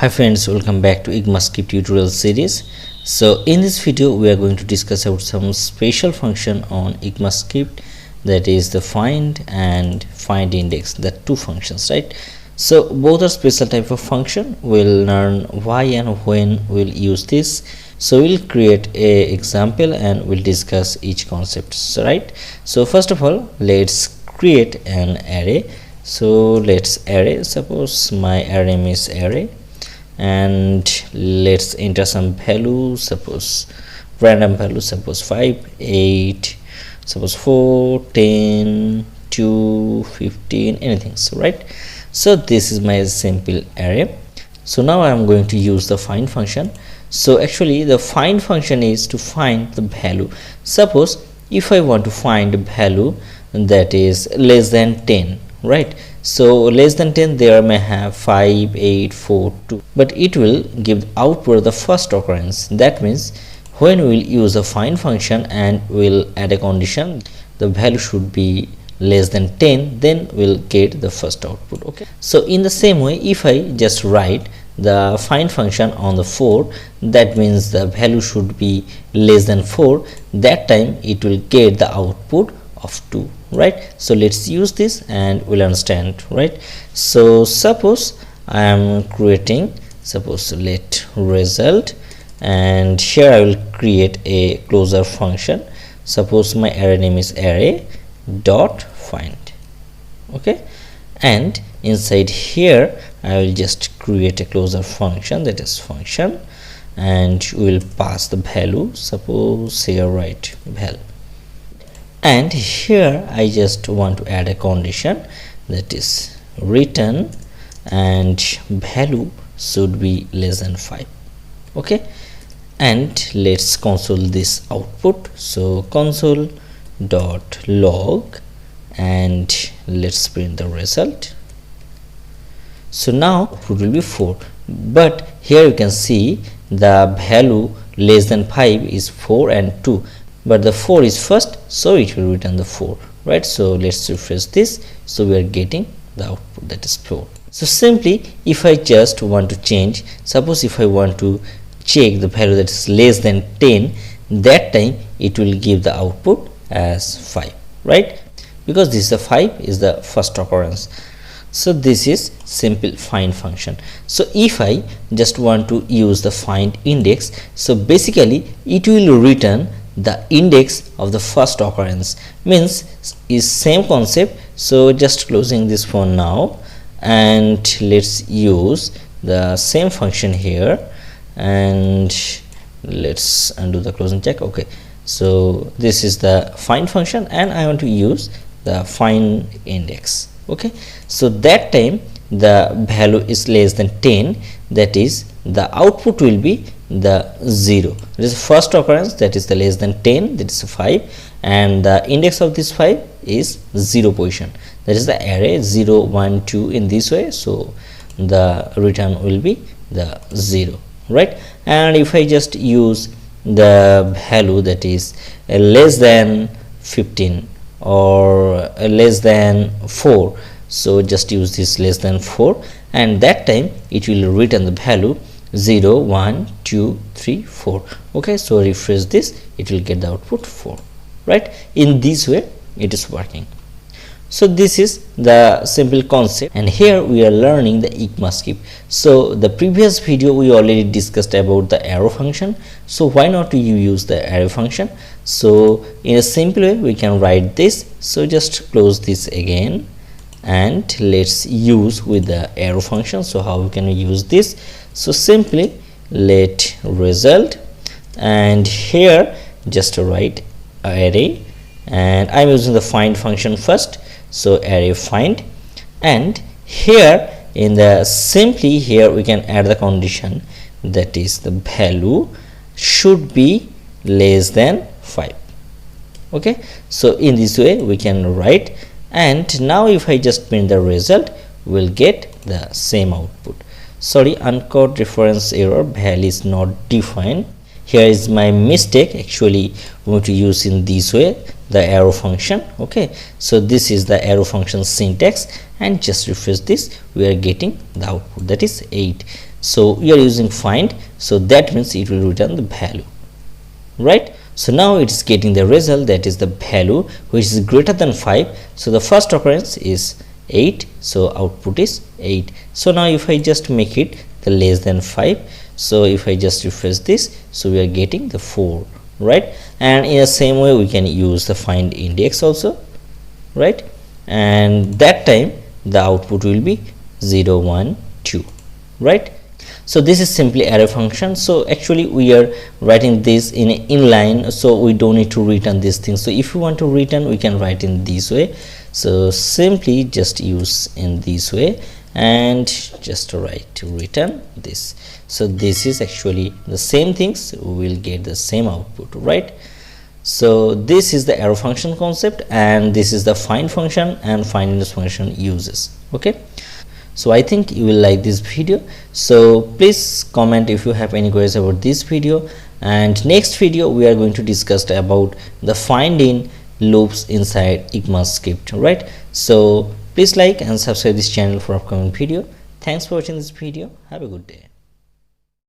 Hi friends, welcome back to ECMA tutorial series. So in this video we are going to discuss about some special function on ECMA, that is the find and find index, the two functions, right? So both are special type of function. We'll learn why and when we'll use this. So we'll create a example and we'll discuss each concept, right? So first of all, let's create an array. So let's array, suppose my array name is array, and let's enter some value, suppose random value, suppose 5, 8, suppose 4, 10, 2, 15, anything, so right? So this is my simple array. So now I am going to use the find function. So actually the find function is to find the value. Suppose if I want to find a value that is less than 10, right? So less than 10 there may have 5, 8, 4, 2, but it will give output the first occurrence. That means when we will use a find function and we'll add a condition, the value should be less than 10, then we'll get the first output. Okay, so in the same way, if I just write the find function on the 4, that means the value should be less than 4, that time it will get the output of 2, right? So let's use this and we'll understand, right? So suppose I am creating, suppose let result, and here I will create a closure function. Suppose my array name is array dot find, okay, and inside here I will just create a closure function, that is function, and we will pass the value. Suppose here write val, and here I just want to add a condition, that is return and value should be less than 5, okay, and let's console this output. So console dot log, and let's print the result. So now output will be 4, but here you can see the value less than 5 is 4 and 2, but the 4 is first, so it will return the 4, right? So let's refresh this. So we are getting the output, that is 4. So simply if I just want to change, suppose if I want to check the value that is less than 10, that time it will give the output as 5, right? Because this is the 5 is the first occurrence. So this is simple find function. So if I just want to use the find index, so basically it will return the index of the first occurrence, means is same concept. So just closing this for now, and let's use the same function here, and let's undo the closing check. Okay, so this is the find function and I want to use the find index. Okay, so that time the value is less than 10, that is the output will be the 0. It is first occurrence, that is the less than 10, that is 5, and the index of this 5 is 0 position, that is the array 0, 1, 2 in this way. So the return will be the 0, right? And if I just use the value that is less than 15 or less than 4, so just use this less than 4, and that time it will return the value 0, 1, 2, 3, 4. Okay, so refresh this, it will get the output 4, right? In this way it is working. So this is the simple concept, and here we are learning the ECMA. So the previous video we already discussed about the arrow function, so why not you use the arrow function? So in a simple way we can write this. So just close this again and let's use with the arrow function. So how we can use this? So simply let result, and here just write array, and I'm using the find function first. So array find, and here in the simply here we can add the condition, that is the value should be less than 5. Okay, so in this way we can write, and now if I just print the result, we'll get the same output. Sorry, uncaught reference error, val is not defined. here is my mistake. Actually we want to use in this way the arrow function. Okay, so this is the arrow function syntax, and just refresh this, we are getting the output, that is 8. So we are using find, so that means it will return the value, right? So now it is getting the result, that is the value which is greater than 5. So the first occurrence is 8, so output is 8. So now if I just make it the less than 5, so if I just refresh this, so we are getting the 4, right? And in the same way we can use the find index also, right? And that time the output will be 0 1 2, right? So this is simply array function. So actually we are writing this in inline, so we don't need to return these things. So if you want to return, we can write in this way. So simply just use in this way and just write to return this. So this is actually the same things, we will get the same output, right? So this is the arrow function concept, and this is the find function and findIndex function uses. Okay, so I think you will like this video. So please comment if you have any queries about this video, and next video we are going to discuss about the find in loops inside ECMA script, right? So please like and subscribe this channel for upcoming video. Thanks for watching this video. Have a good day.